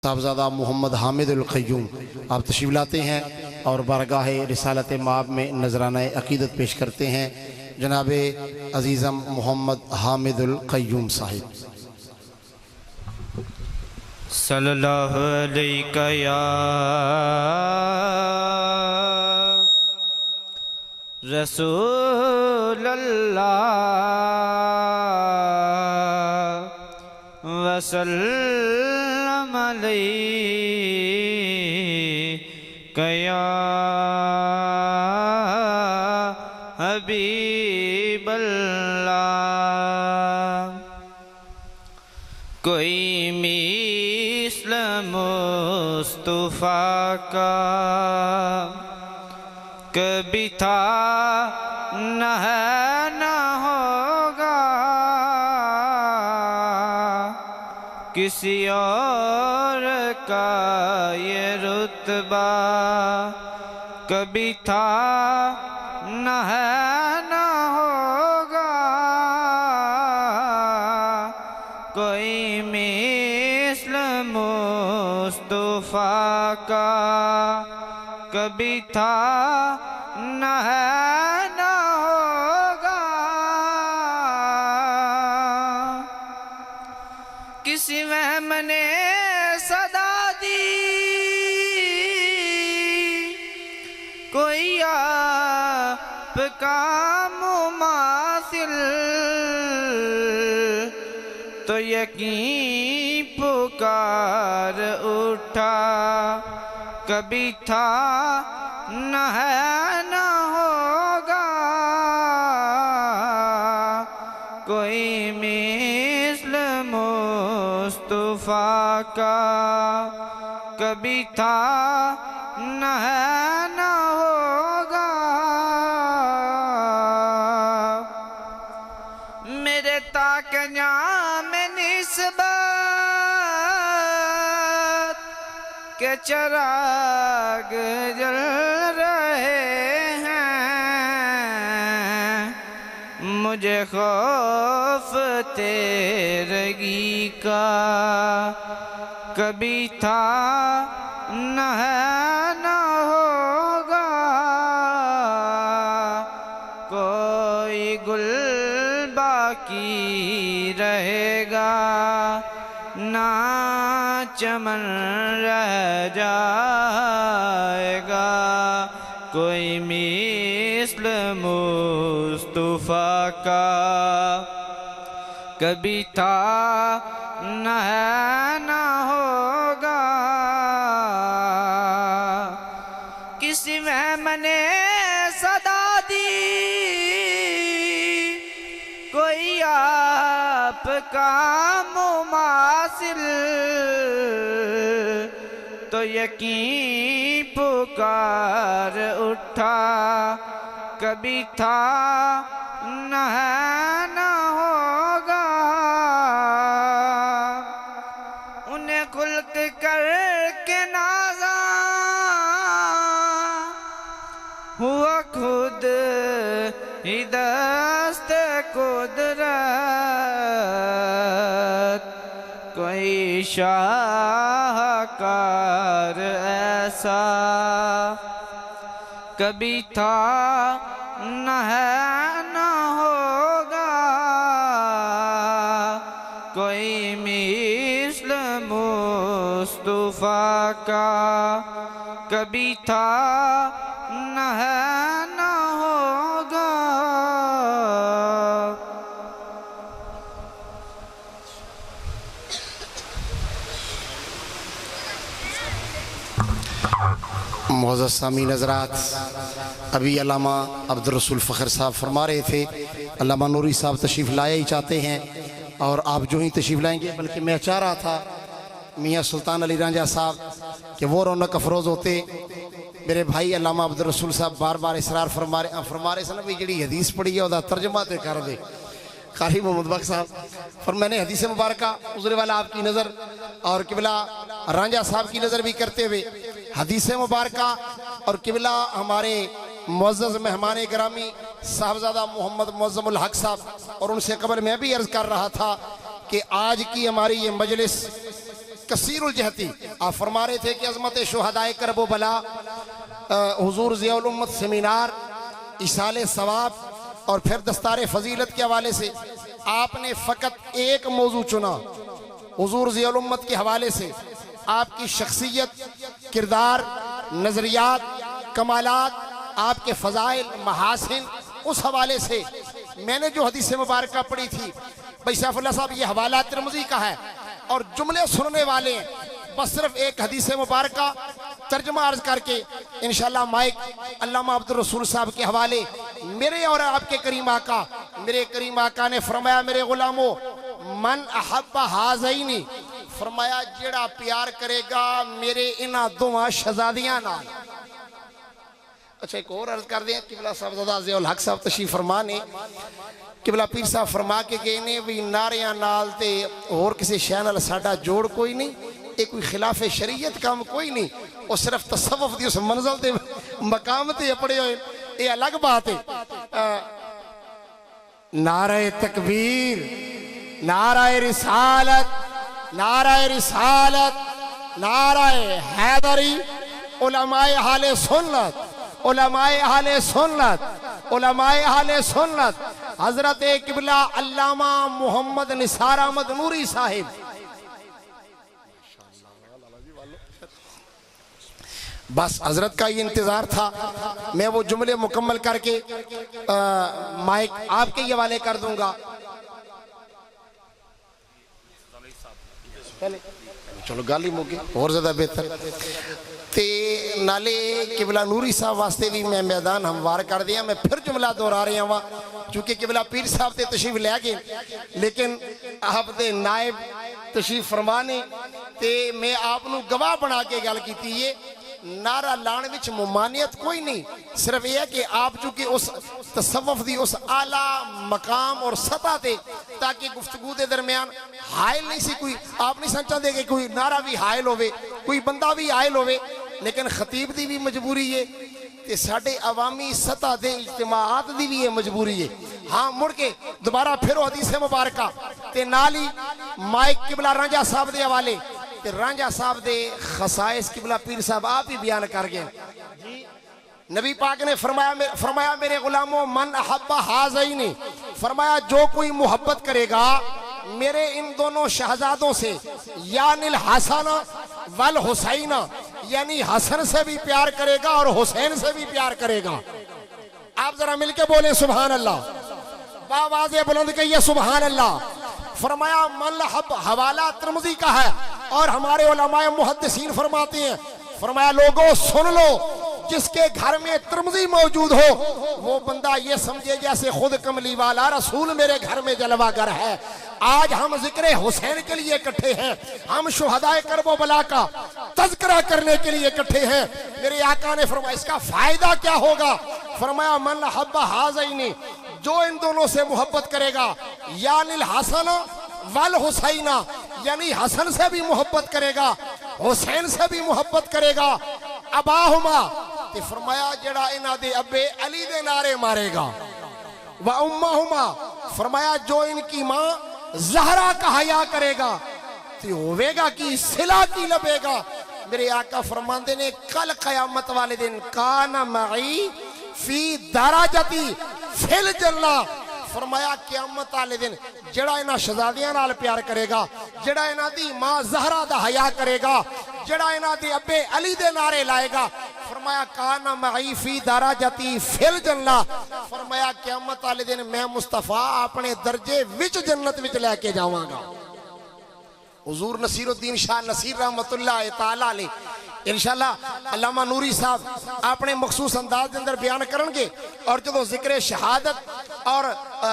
साहबजादा मोहम्मद हामिदुल क़य्यूम आप तशरीफ़ लाते हैं और बारगाह रिसालत माब में नजराना अक़ीदत पेश करते हैं। जनाब अज़ीज़म मोहम्मद हामिदुल क़य्यूम साहिब। सल्लल्लाहु अलैका या रसूल अल्लाह वसल्लम अलैका या हबीब अल्लाह। कोई मिस्ल मुस्तफ़ा का कभी था न है न होगा, किसी और का ये रुतबा कभी था न है न होगा। कोई मिस्ल मुस्तफ़ा का कभी था न है न होगा। किसी वहम ने सदा दी कोई आपका मुमासिल, तो यकीन पुकार उठा कभी था न है न होगा। कोई मिस्ल मुस्तफ़ा का कभी था न है न होगा। मेरे ताकन्या में निस्बत के चराग जल रहे हैं, मुझे खौफ तेरगी का कभी था न है न होगा। कोई गुल बाकी रहेगा ना चमन रह जाएगा। कोई मिस्ल मुस्तफ़ा का कभी था न है न होगा। किसी वहम ने सदा दी कोई आपका मुमासिल, तो यकीन पुकार उठा कभी था न है न होगा। उन्हें खुल्क करके नाज़ा हुआ खुद ही दस्त कुदरत। कोई शाहकार ऐसा कभी था न है न होगा। कोई मिस्ल मुस्तफ़ा का कभी था न है न होगा। मुअज़्ज़ज़ सामीन हज़रात, अभी अल्लामा अब्दुल रसूल फ़ख़र साहब फरमा रहे थे अल्लामा नूरी साहब तशरीफ़ लाया ही चाहते हैं, और आप जो ही तशरीफ़ लाएंगे, बल्कि मैं चाह रहा था मियाँ सुल्तान अली रांझा साहब कि वो रौनक अफरोज़ होते। मेरे भाई अल्लामा अब्दुल रसूल साहब बार बार इसरार फरमा रहे सन भी जी हदीस पढ़ी है वह तर्जमा तो कर दे कारी मोहम्मद बख्श साहब। फिर मैंने हदीस मुबारक उजरे वाला आपकी नज़र और किबला रांझा साहब की नज़र भी करते हुए हदीस मुबारक और किबला हमारे मुअज़्ज़ज़ मेहमान गिरामी साहबजादा मोहम्मद मुअज़्ज़मुल हक साहब और उनसे कबल मैं भी अर्ज़ कर रहा था कि आज की हमारी ये मजलिस कसीरुल जहती। आप फरमा रहे थे कि अजमत शुहदाए करबो बला, हुजूर ज़ियाउल उम्मत सेमिनार, इसाले सवाब और फिर दस्तारे फजीलत के हवाले से आपने फ़कत एक मौजू चुना। हुजूर ज़ियाउल उम्मत के हवाले से आपकी शख्सियत, किरदार, नज़रियात, कमालात, आपके फ़ज़ाइल, महासिन, उस हवाले से मैंने जो हदीस मुबारक पढ़ी थी, भाई सैफुल्लाह साहब ये हवाला तिरमिज़ी का है और जुमले सुनने वाले हैं, बस सिर्फ एक हदीस मुबारक का तर्जमा अर्ज करके इंशाअल्लाह माइक अल्लामा अब्दुल रसूल साहब के हवाले। मेरे और आपके करीम आका, मेरे करीम आका ने फरमाया, मेरे गुलामों, मन अहब्बा हाज़ैनी, फरमाया जेड़ा प्यार करेगा मेरे इन्हां दोवां शहजादियां नाल। अच्छा एक और अर्ज कर दें, किबला साहब ज़ियाउल हक साहब तशरीफ फरमा ने, किबला पीर साहब फरमा के गए ने भी नारियां नाल ते और किसी शय नाल साडा जोड़ कोई नहीं, ये कोई खिलाफ शरीयत काम कोई नहीं, और सिर्फ तसव्वुफ दी उस मंजिल ते मकाम ते अपने होए, ये अलग बात है। नारे तकबीर, नाराए रिसालत, नाराए रिसालत, नाराए हैदरी, उलमाए अहले सुन्नत, उलमाए अहले सुन्नत, उलमाए अहले सुन्नत, हजरत किबला अल्लामा मोहम्मद निसार अहमद नूरी साहिब। बस हजरत का ये इंतजार था, मैं वो जुमले मुकम्मल करके माइक आपके ये वाले कर दूंगा। चलो गाली मुके और ज्यादा बेहतर ते नाले किबला नूरी साहब वास्ते भी मैं मैदान हमवार कर दिया। मैं फिर जुमला दोहरा रहा वा, चूंकि किबला पीर साहब ते तशरीफ लै गए, लेकिन आप दे नायब तशरीफ फरमाने ते मैं आपनू गवाह बना के गल कीती है। नारा लाने विच मुमानियत कोई नहीं, सिर्फ यह है कि आप चूंकि उस तसव्वुफ दी उस आला मकाम और सतह ते, ताकि गुफ्तगू के दरमियान हायल नहीं सी कोई, आप नहीं चाहते कि कोई नारा भी हायल होवे, कोई बंदा भी हायल होवे, लेकिन खतीब दी भी मजबूरी है ते साडे अवामी सतह दे इज्तिमाआत दी भी ये मजबूरी है। हाँ मुड़ के दोबारा फिर हदीस मुबारक ते नाल ही माइक किबला रांझा साहब दे हवाले ते रांझा साहब दे खसाइस किबला पीर साहब आप ही बयान कर गए। नबी पाक ने फरमाया मेरे गुलामों, मन अहब्बा हाज़ैनी, फरमाया जो कोई मोहब्बत करेगा मेरे इन दोनों शहजादों से, यानिल हसन वल हुसैन, यानी हसन से भी प्यार करेगा और हुसैन से भी प्यार करेगा। आप जरा मिलके बोले सुभान अल्लाह, बावाज़े बुलंद कहिए सुभान अल्लाह। फरमाया मन हवाला तिरमिज़ी का है और हमारे उलमाए मुहद्दिसीन फरमाते हैं, फरमाया लोगों सुन लो, जिसके घर में तिरमिज़ी मौजूद हो वो बंदा ये समझे जैसे खुद कमली वाला रसूल मेरे घर में जलवागर है। आज हम जिक्र हुसैन के लिए इकट्ठे हैं, हम शुहदाए करबो बला का तज़किरा करने के लिए इकट्ठे हैं। मेरे आका ने फरमाया इसका फायदा क्या होगा? फरमाया मन हब्बा हाज़ैनी, जो इन दोनों से मोहब्बत करेगा, यानिल हसन वल हुसैना, यानी हसन से भी मोहब्बत करेगा, हुसैन से भी मोहब्बत करेगा। अबाहुमा, ते फरमाया जेड़ा इन्हां दे अब्बे अली दे नारे मारेगा। व उम्माहुमा, फरमाया जो इनकी माँ ज़हरा का हया करेगा तो होवेगा कि सिला की लबेगा। मेरे आका फरमाते ने कल क़यामत वाले दिन काना मई फी दराजती फिल जन्ना, फरमाया क़यामत वाले दिन जेड़ा इन्हां शहजादियां नाल प्यार करेगा, जेड़ा इन्हां दी मां ज़हरा दा हया करेगा, जेड़ा इन्हां दे अब्बे अली दे नारे लाएगा, फरमाया काना मई फी दराजती फिल जन्ना, फरमाया क़यामत वाले दिन मैं मुस्तफा अपने दर्जे विच जन्नत विच लेके जावांगा। हुजूर नसीरुद्दीन शाह नसीर रहमतुल्लाह तआला अलैह इंशाअल्लाह अल्लामा नूरी साहब अपने मखसूस अंदाज के अंदर बयान करेंगे और जो जिक्र शहादत और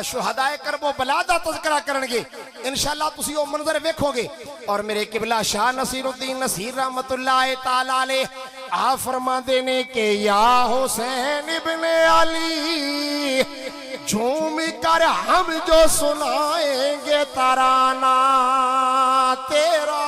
शुहदाए करबो बला दा तज़किरा करेंगे इंशाअल्लाह तुसी वो मंजर वेखोगे। और मेरे किबला शाह नसीरुद्दीन नसीर रहमतुल्लाह तआला अलैह आ फरमाते ने कि या हुसैन इब्ने अली झूम कर हम जो सुनाएंगे तराना तेरा।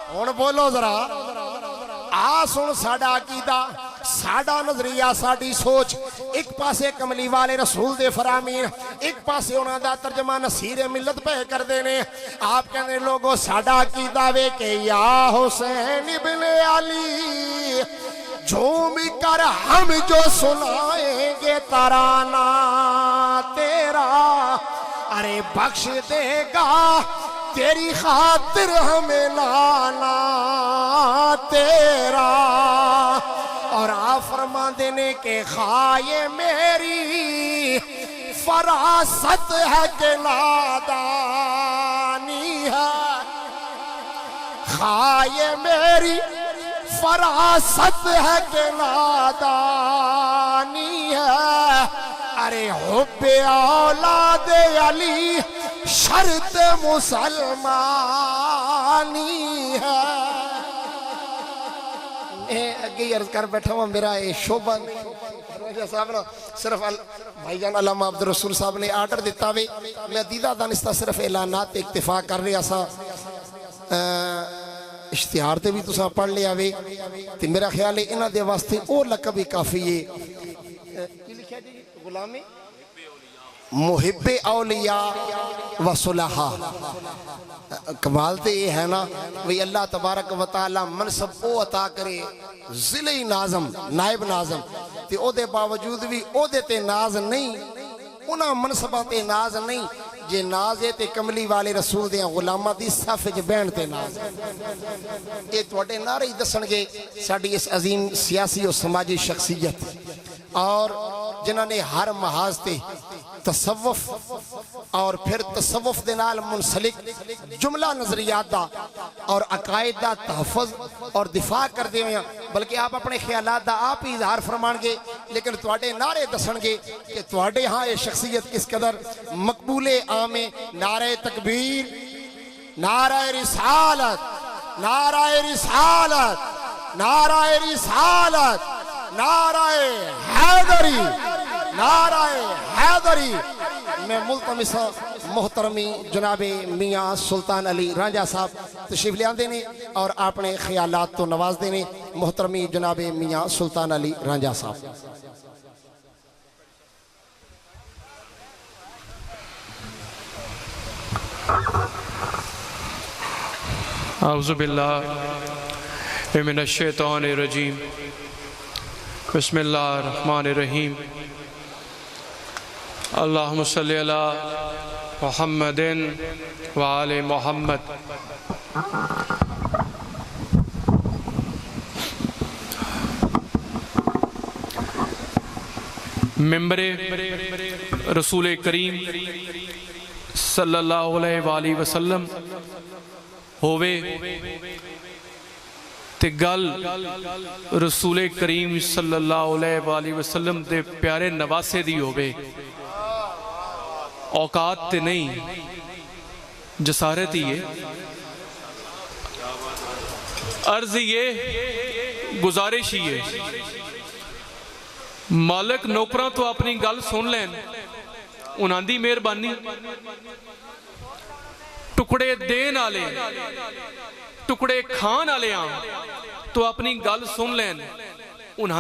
हुण बोलो जरा, आ सुन साडा अकीदा, साडा नजरिया, साडी सोच। एक पासे कमली वाले रसूल दे फरामीन, एक पासे उन्हां दा तर्जमा नसीर मिलत पे करदे ने। आप कहंदे लोगो साडा की दावे के या हुसैन इब्ने अली झूम कर हम जो सुनाएंगे तराना तेरा, अरे बख्श देगा तेरी खातिर हमें लाना तेरा। और आप फरमा देने के खाए मेरी फरासत है कि नादानी है, खाए मेरी फरासत है कि नादानी है। अरे हुब्बे औलाद अली शर्त मुसलमानी है। अगे अर्ज कर बैठा हुआ मेरा ये शोभा साहब ना सिर्फ भाईजान अल्लामा अब्दुल रसूल साहब ने आर्डर दिता वे, मैं दीदा दानिस्ता सिर्फ ऐलानात पे इक्तिफा कर रहा सा। इश्तिहार ते भी तुसा पढ़ लिया वे ते मेरा ख्याल है इन्हां दे वास्ते ओ लकब ही काफ़ी है। की लिखा जी गुलामी मुहिब्बे औलिया व सुलहा। कमाल तो ये है ना भाई अल्लाह तबारक व तआला मनसब ओ अता करे जिले नाज़म नायब नाज़म ते ओदे बावजूद भी ओदे ते नाज नहीं, उन्हां मनसबां ते नाज नहीं जे नाज है ते कमली वाले रसूल दे गुलामां दी सफ च बहन ते नाज। ये तुहाडे नारे ही दसणगे साडी इस अजीम सियासी और समाजी शख्सियत और जिन्होंने हर महाज ते तसव्वुफ और फिर तसव्वुफ दे नाल मुंसलिक जुमला नजरियात दा और अकायद दा तहफ़्फ़ुज़ और दिफा करते हुए, बल्कि आप अपने ख्यालात दा आप ही इजहार फरमानगे, लेकिन तुहाडे नारे दसणगे कि तुहाडे हाँ ये शख्सियत किस कदर मकबूले आमे। नारे तकबीर, नारे रिसालत, नारे रिसालत, नारे रिसालत, नारे हैदरी, नाराए हैदरी। मैं मुल्तमिसा मोहतरमी जनाबे मियाँ सुल्तान अली रांझा साहब तशरीफ ले आते ने और अपने ख्यालात तो नवाजते ने। मोहतरमी जनाबे मियाँ सुल्तान अली रांझा साहब। औज़ु बिल्लाहि मिनश शैतानिर रजीम, बिस्मिल्लाहिर रहमानिर रहीम। अल्लाहुम्मा सल्लि अला मुहम्मदिन व आले मुहम्मद। मिंबरे रसूल करीम सल्लल्लाहु अलैहि वसल्लम होवे ते गल रसूल करीम सल्लल्लाहु अलैहि वसल्लम दे प्यारे नवासे दी होवे, औकात ते नहीं जसारत ही है। अर्ज ये गुजारिश ही है मालिक नौकरां तो अपनी गल सुन लैन, उन्हां दी मेहरबानी। टुकड़े देन आले टुकड़े खान आले तो अपनी गल सुन लैन, उन्हां